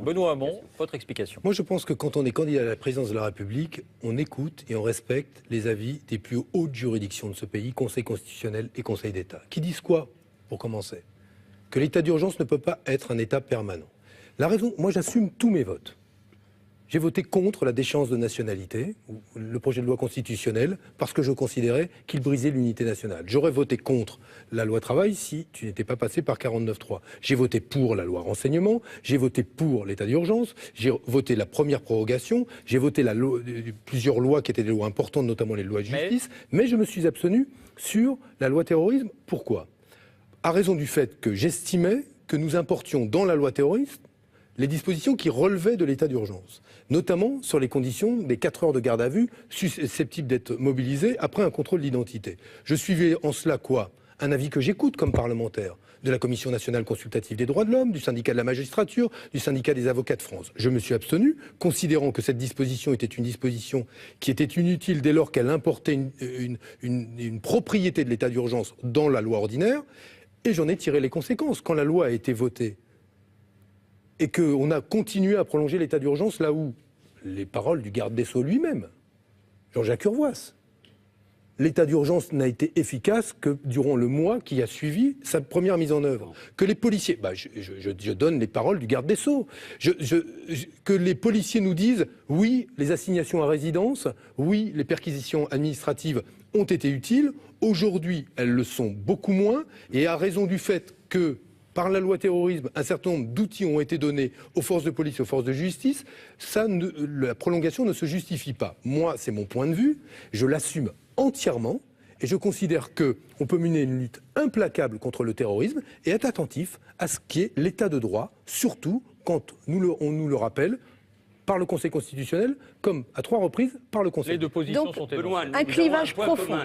Benoît Hamon, votre explication. Moi, je pense que quand on est candidat à la présidence de la République, on écoute et on respecte les avis des plus hautes juridictions de ce pays, Conseil constitutionnel et Conseil d'État. Qui disent quoi, pour commencer? Que l'état d'urgence ne peut pas être un état permanent. La raison, moi j'assume tous mes votes. J'ai voté contre la déchéance de nationalité, le projet de loi constitutionnelle, parce que je considérais qu'il brisait l'unité nationale. J'aurais voté contre la loi travail si tu n'étais pas passé par 49.3. J'ai voté pour la loi renseignement, j'ai voté pour l'état d'urgence, j'ai voté la première prorogation, j'ai voté plusieurs lois qui étaient des lois importantes, notamment les lois de justice, mais je me suis abstenu sur la loi terrorisme. Pourquoi ? À raison du fait que j'estimais que nous importions dans la loi terroriste les dispositions qui relevaient de l'état d'urgence, notamment sur les conditions des 4 heures de garde à vue susceptibles d'être mobilisées après un contrôle d'identité. Je suivais en cela quoi ? Un avis que j'écoute comme parlementaire de la Commission nationale consultative des droits de l'homme, du syndicat de la magistrature, du syndicat des avocats de France. Je me suis abstenu, considérant que cette disposition était une disposition qui était inutile dès lors qu'elle importait une propriété de l'état d'urgence dans la loi ordinaire, et j'en ai tiré les conséquences. Quand la loi a été votée, et qu'on a continué à prolonger l'état d'urgence là où les paroles du garde des Sceaux lui-même, Jean-Jacques Urvoas, l'état d'urgence n'a été efficace que durant le mois qui a suivi sa première mise en œuvre. Que les policiers, je donne les paroles du garde des Sceaux, que les policiers nous disent oui, les assignations à résidence, oui, les perquisitions administratives ont été utiles. Aujourd'hui, elles le sont beaucoup moins, et à raison du fait que par la loi terrorisme, un certain nombre d'outils ont été donnés aux forces de police et aux forces de justice, la prolongation ne se justifie pas. Moi, c'est mon point de vue, je l'assume entièrement, et je considère qu'on peut mener une lutte implacable contre le terrorisme et être attentif à ce qui est l'état de droit, surtout quand on nous le rappelle par le Conseil constitutionnel, comme à 3 reprises par le Conseil. Les deux positions Donc, sont énoncées. un clivage profond.